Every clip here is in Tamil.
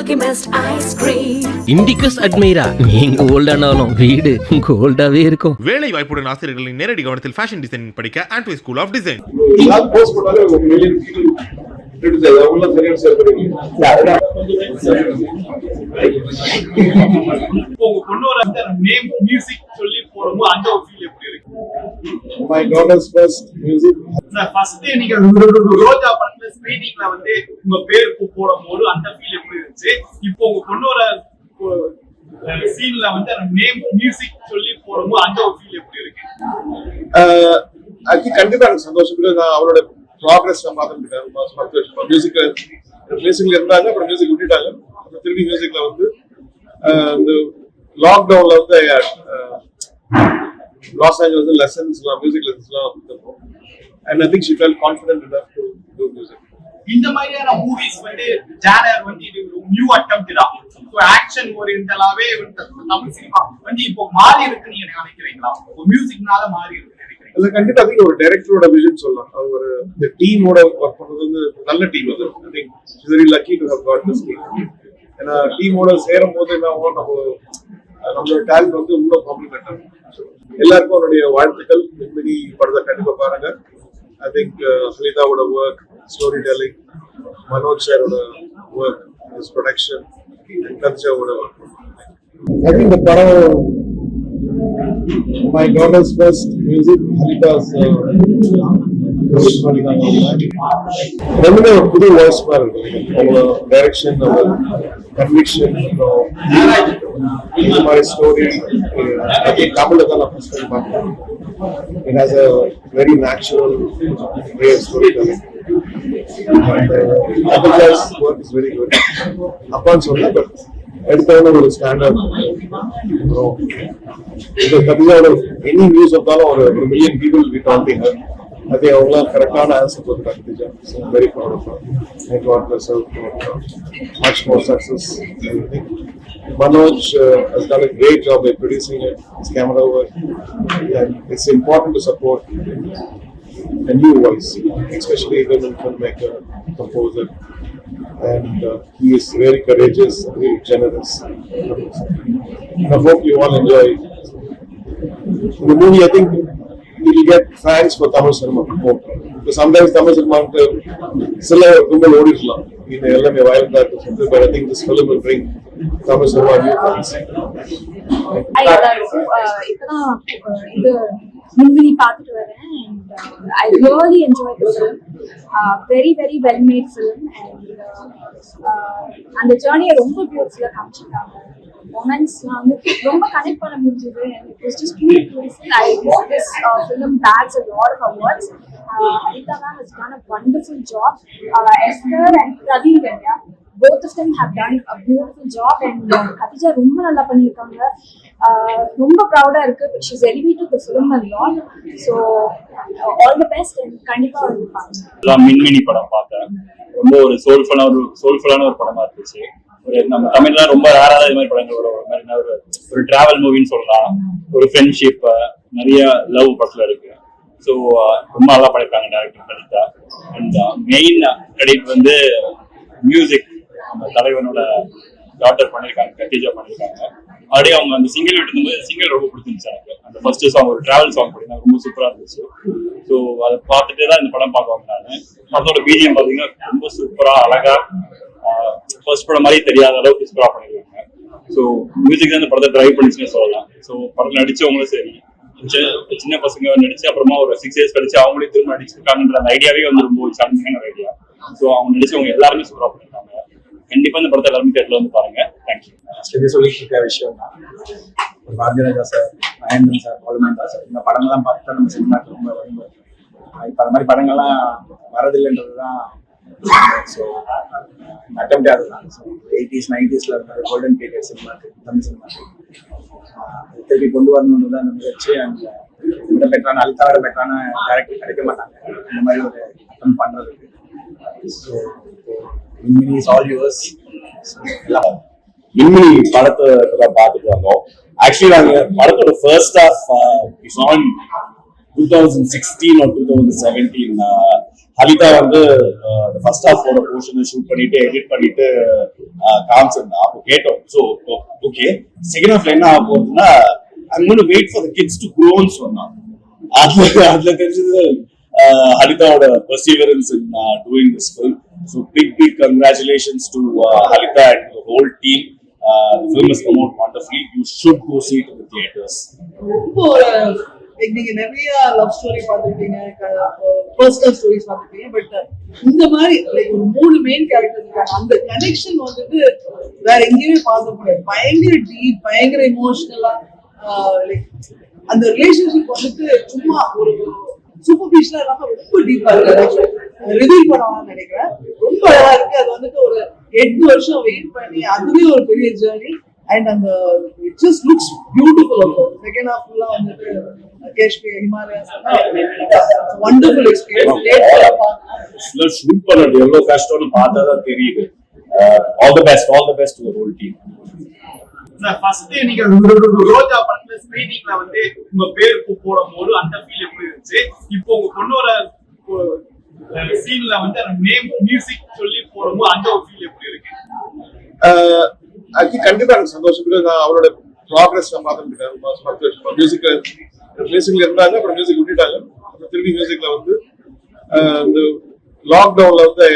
Milky Mist ice cream. இண்டிகஸ் அட்மைரா, நீங்க ஓல்டானாலும் வீடு கோல்டாவே இருக்கும். வேலை வாய்ப்புடன் ஆசிரியர்களின் நேரடி கவனத்தில் ஃபேஷன் டிசைனிங் படிக்க ஆண்ட்வே school of design. My daughter's first music. First நீங்க ரோஜா படத்துல ஸ்கிரீனிங்ல வந்து உங்க பேர் போடும்போது அந்த ஃபீல் எப்படி இருந்துச்சு? இப்போ உங்க பொண்ணோட சீன்ல வந்து நேம் மியூசிக் சொல்லி போடும்போது அந்த ஃபீல் எப்படி இருக்கு? அது கண்டிப்பா எனக்கு சந்தோஷம். நான் அவளோட ப்ராக்ரஸ் நான் பார்த்துருக்கேன். மியூசிக் மியூசிக்ல இருந்தாங்க, அப்புறம் மியூசிக் விட்டுட்டாங்க. திரும்பி மியூசிக்ல வந்து இந்த லாக்டவுன்ல வந்து லாஸ் ஏஞ்சல்ஸ் லெசன்ஸ்லாம் மியூசிக் லெசன்ஸ்லாம் கொடுத்துருக்கோம். And I think she felt confident enough to do music. இந்த மாதிரியான மூவிஸ் வந்து ஜானர் வந்து இது ஒரு நியூ அட்டெம்ப்ட் தான். சோ ஆக்ஷன் ஓரியன்டலாவே தமிழ் சினிமா வந்து இப்போ மாறி இருக்குன்னு நீங்க நினைக்கிறீங்களா? மியூசிக்னால மாறி இருக்கு நினைக்கிறீங்களா? இல்ல கண்டிப்பா அது ஒரு டைரக்டரோட விஷன் சொல்லலாம். அது ஒரு இந்த டீமோட ஒர்க் பண்றது வந்து நல்ல டீம் அது. I think she's very lucky to have got this team. ஏன்னா டீமோட சேரும் போது என்ன ஆகும், நம்மளோட டேலண்ட் வந்து இன்னும் காம்ப்ளிமெண்ட் ஆகும். எல்லாருக்கும் அவருடைய வாழ்த்துக்கள். மின்மினி படத்தை கண்டிப்பா பாருங்க. I think Halita would have worked, storytelling, Manoj sir would have worked, his production, and Kansha would have worked. I think the Parao, my daughter's first music, Halita's ரெண்டுமே ஒரு புது வாய்ஸ் மாதிரி இருக்கு. அவங்க டைரக்ஷன், அவங்க கன்விக்ஷன், இந்த மாதிரி ஸ்டோரி தமிழ்ல தான் நான் ஃபர்ஸ்ட் டைம் பார்த்தேன். It has a very natural way of storytelling. And Kapil's work is very good. Upon solla, but எடுத்தவன ஒரு ஸ்டாண்டர்ட் இது கபிலோட எனி நியூஸ் வந்தாலும் ஒரு மில்லியன் பீப்புள் வி டாக்கிங். அதே அவங்கள கரெக்டான ஆன்சர் கொடுத்தாங்க. திஜா very proud of her. I got myself much more success. Manoj has done a great job by producing it. His camera work. Yeah, it's important to support a new voice, especially women filmmaker, composer, and he is very courageous, very generous. And I hope you all enjoy the movie. I think we will get fans for Tamil cinema. Because sometimes Tamil cinema சில கும்பல் ஓடிடலாம், இது எல்லாமே வயலண்டா இருக்கு. But I think this film will bring Tamil cinema new fans. இப்பதான் இது மூவி பார்த்துட்டு வரேன். And I really enjoyed the film. Very very well made film. And அந்த ஜர்னியை ரொம்ப பியூட்டிஃபுல்லா காமிச்சிருக்காங்க. மொமெண்ட்ஸ்லாம் வந்து ரொம்ப கனெக்ட் பண்ண முடிஞ்சது. And it was just truly beautiful. I hope this film bags a lot of awards. Halita has done a wonderful job. Esther and Praveen Vendya, both of them have done a beautiful job. And Khatija ரொம்ப நல்லா பண்ணிருக்காங்க. ரொம்ப ப்ரௌடா இருக்கு. She's elevated the film a lot. So all the best and கண்டிப்பா வந்து பாருங்க. மின்மினி படம் பார்த்தேன். ரொம்ப ஒரு சோல்ஃபுல்லான ஒரு படமா இருந்துச்சு. ஒரு நம்ம தமிழ்ல ரொம்ப ரேரா இது மாதிரி படங்கள் ஒரு மாதிரி ஒரு டிராவல் மூவின்னு சொல்லலாம். ஒரு ஃப்ரெண்ட்ஷிப், நிறைய லவ் படத்துல இருக்கு. ஸோ ரொம்ப நல்லா பண்ணிருக்காங்க director Kalitha. And main credit வந்து மியூசிக் நம்ம தலைவனோட டாட்டர் பண்ணிருக்காங்க, கத்திஜா பண்ணிருக்காங்க. அப்படியே அவங்க அந்த சிங்கிள் விட்டும்போது சிங்கிள் ரொம்ப பிடிச்சிருந்துச்சு எனக்கு. அந்த ஃபர்ஸ்ட் சாங் ஒரு டிராவல் சாங் பண்ணிருந்தாங்க, ரொம்ப சூப்பரா இருந்துச்சு. ஸோ அதை பார்த்துட்டே தான் இந்த படம் பார்க்குவாங்க. நான் படத்தோட பிஜிஎம் பார்த்தீங்கன்னா ரொம்ப சூப்பரா அழகா ஃபர்ஸ்ட் படம் மாதிரி தெரியாத அளவுக்கு சூப்பரா பண்ணிருக்காங்க. ஸோ மியூசிக் தான் இந்த படத்தை டிரைவ் பண்ணிச்சுன்னு சொல்லலாம். ஸோ படத்தில் நடிச்சவங்களும் சரி, சின்ன பசங்க நடிச்சு அப்புறமா ஒரு 6 years கழிச்சு அவங்களே திரும்ப நடிச்சிருக்காங்கன்ற அந்த ஐடியாவே வந்து ரொம்ப சேலஞ்சிங்கான ஐடியா. ஸோ அவங்க நடிச்சவங்க எல்லாருமே சூப்பரா பண்ணிருக்காங்க. கண்டிப்பா இந்த படத்தை எல்லாருமே தியேட்டர்ல வந்து பாருங்க. தேங்க்யூ. சொல்லிட்டு இருக்க விஷயம் தான் பாரதிராஜா சார், மகேந்திரன் சார், கோல்மேந்தா சார், இந்த படங்கள்லாம் பார்த்தா நம்ம சினிமாக்கு ரொம்ப ரொம்ப இப்போ அந்த மாதிரி படங்கள்லாம் வரதில்லைன்றதுதான். ஸோ அட்டெம்ப்ட் அதுதான். ஸோ 80s 90s இருந்த கோல்டன் பீரியட் சினிமாக்கு, தமிழ் சினிமாக்கு திருப்பி கொண்டு வரணும்னு தான் முயற்சி. அண்ட் விட பெட்டரான அல்தாவோட பெட்டரான டேரக்டர் கிடைக்க மாட்டாங்க இந்த மாதிரி ஒரு அட்டம் பண்றதுக்கு. So Minmini is all yours. மின்மினி படத்தை பார்த்துட்டு வந்தோம். ஆக்சுவலி நாங்க படத்தோட first half it's on 2016 or 2017 Halitha வந்து ஃபர்ஸ்ட் ஹாஃபோட போர்ஷனை ஷூட் பண்ணிட்டு எடிட் பண்ணிட்டு காமிச்சிருந்தா. அப்போ கேட்டோம். ஸோ ஓகே, செகண்ட் ஹாஃப்ல என்ன ஆக போகுதுன்னா I'm going to wait for the kids to grow ன்னு சொன்னான். அதுல தெரிஞ்சது ஹலிதாவோட perseverance in doing this film. So big congratulations to Halitha and the whole team. The film has come out wonderfully. You should go see it in the theaters. ரொம்ப லைக் நீங்க நிறைய லவ் ஸ்டோரி பார்த்துருப்பீங்க, பர்சனல் ஸ்டோரிஸ் பார்த்துருப்பீங்க, பட் இந்த மாதிரி லைக் ஒரு 3 மெயின் கேரக்டர் இருக்காங்க. அந்த கனெக்ஷன் வந்துட்டு வேற எங்கேயுமே பார்க்க முடியாது. பயங்கர டீப், பயங்கர இமோஷனலா, லைக் அந்த ரிலேஷன்ஷிப் வந்துட்டு சும்மா ஒரு சூப்பர்ஃபிஷியலா இல்லாம ரொம்ப டீப்பா இருக்கு. ரிவீல் பண்ணலாம்னு நினைக்கிறேன். ரொம்ப அழகா இருக்கு. அது வந்துட்டு ஒரு 8 வருஷம் வெயிட் பண்ணி அதுவே ஒரு பெரிய ஜேர்னி. அண்ட் அந்த it just looks beautiful. Also second ஹாஃப்ல வந்துட்டு கேஷ்மி ஹிமாலயாஸ் வண்டர்ஃபுல் எக்ஸ்பீரியன்ஸ். ஷூட் பண்ணது எவ்வளவு கஷ்டம்னு பார்த்தாதான் தெரியுது. All the best to the whole team. First நீங்க ரோஜா படத்துல ஸ்கிரீனிங்ல வந்து உங்க பேர் போடும்போது அந்த ஃபீல் எப்படி இருந்துச்சு? இப்போ உங்க பொண்ணோட சீன்ல வந்து அந்த நேம் மியூசிக் சொல்லி போடும்போது அந்த ஒரு ஃபீல் எப்படி இருக்கு? ஐ திங்க் கண்டிப்பா எனக்கு சந்தோஷம். பிகாஸ் நான் அவரோட ப்ராக்ரஸ் நான் பார்த்துருக்கேன். 10 வருஷமா மியூசிக்ல இருந்தாங்க, அப்புறம் மியூசிக் விட்டுட்டாங்க. அப்புறம் திரும்பி மியூசிக்ல வந்து இந்த லாக்டவுன்ல வந்து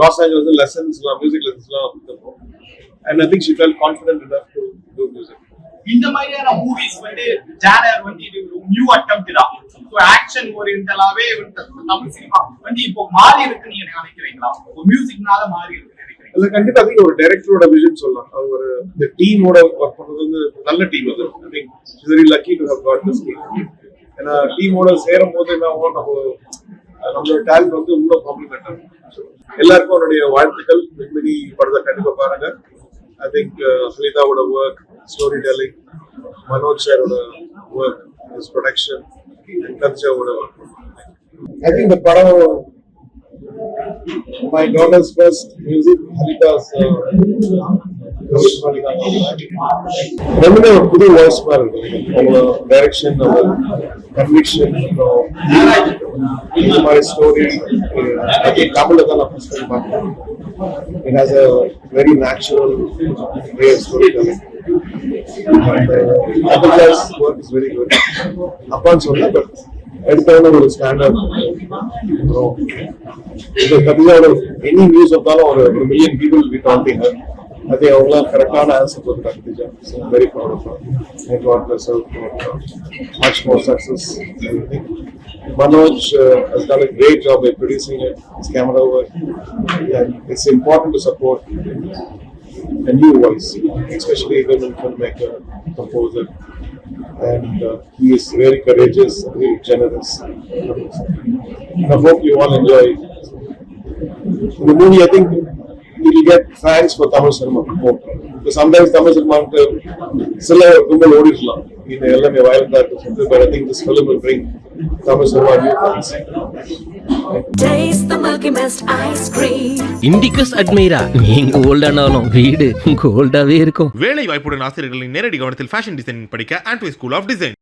லாஸ் ஏஞ்சல்ஸ் லெசன்ஸ்லாம் மியூசிக் லெசன்ஸ்லாம் கொடுத்துருக்கோம். And I think she felt confident enough to do music. இந்த மாதிரியான மூவிஸ் வந்து ஜானர் வந்து இது ஒரு நியூ அட்டெம்ப்ட் தான். சோ ஆக்ஷன் ஓரியன்டலாவே தமிழ் சினிமா வந்து இப்போ மாறி இருக்குன்னு நீங்க நினைக்கிறீங்களா? ஒரு மியூசிக்னால மாறி இருக்குன்னு நினைக்கிறீங்களா? இல்ல, கண்டிப்பா அது ஒரு டைரக்டரோட விஷன் சொல்லலாம். அது ஒரு இந்த டீமோட ஒர்க் பண்றது வந்து நல்ல டீம். அது I think it's very lucky to have God this team. ஏன்னா டீமோட சேரும் போது என்ன ஆகும், நம்மளோட டேலண்ட் வந்து இன்னும் காம்ப்ளிமெண்ட் ஆகும். எல்லாருக்கும் அவருடைய வாழ்த்துக்கள். மின்மினி படத்தை கண்டிப்பா பாருங்க. I think Halitha would have work, storytelling, Manoj sir would have work, his production, and Kansha would have work. I think the padam, my daughter's first music, Halitha's ரெண்டுமே ஒரு புது வாய்ஸ் மாதிரி இருக்கு. அவங்க டைரக்ஷன், அவங்க கன்விக்ஷன், இந்த மாதிரி ஸ்டோரி தமிழ்ல தான் நான் ஃபர்ஸ்ட் டைம் பார்த்தேன். It has a very natural way of storytelling. And Abhijay's work is very good. Appan solla, but எடுத்தவன ஒரு ஸ்டாண்டர்ட். இது கபிலோட எனி நியூஸ் வந்தாலும் ஒரு மில்லியன் பீப்புள் வி டாக்கிங். அது அவங்களாம் கரெக்டான ஆன்சர் கொடுத்தாங்க. கபிஜா, so I'm very proud of her. I got myself much more success. Manoj has done a great job by producing it, his camera work. And it's important to support a new voice, especially women filmmaker, composer. And he is very courageous, very generous. I hope you all enjoy it. In the movie, I think you will get fans for Tamil cinema. Because sometimes Tamil cinema still a good audience. In எல்லாமே violent இருக்கு, but I think this film will bring Tamil cinema new fans. Taste the Milky Mist ice cream. இண்டிகஸ் அட்மைரா, நீங்க ஓல்டானாலும் வீடு கோல்டாவே இருக்கும். வேலை வாய்ப்புடன் ஆசிரியர்களின் நேரடி கவனத்தில் ஃபேஷன் டிசைனிங் படிக்க ஆண்ட்வே ஸ்கூல் ஆஃப் டிசைன்.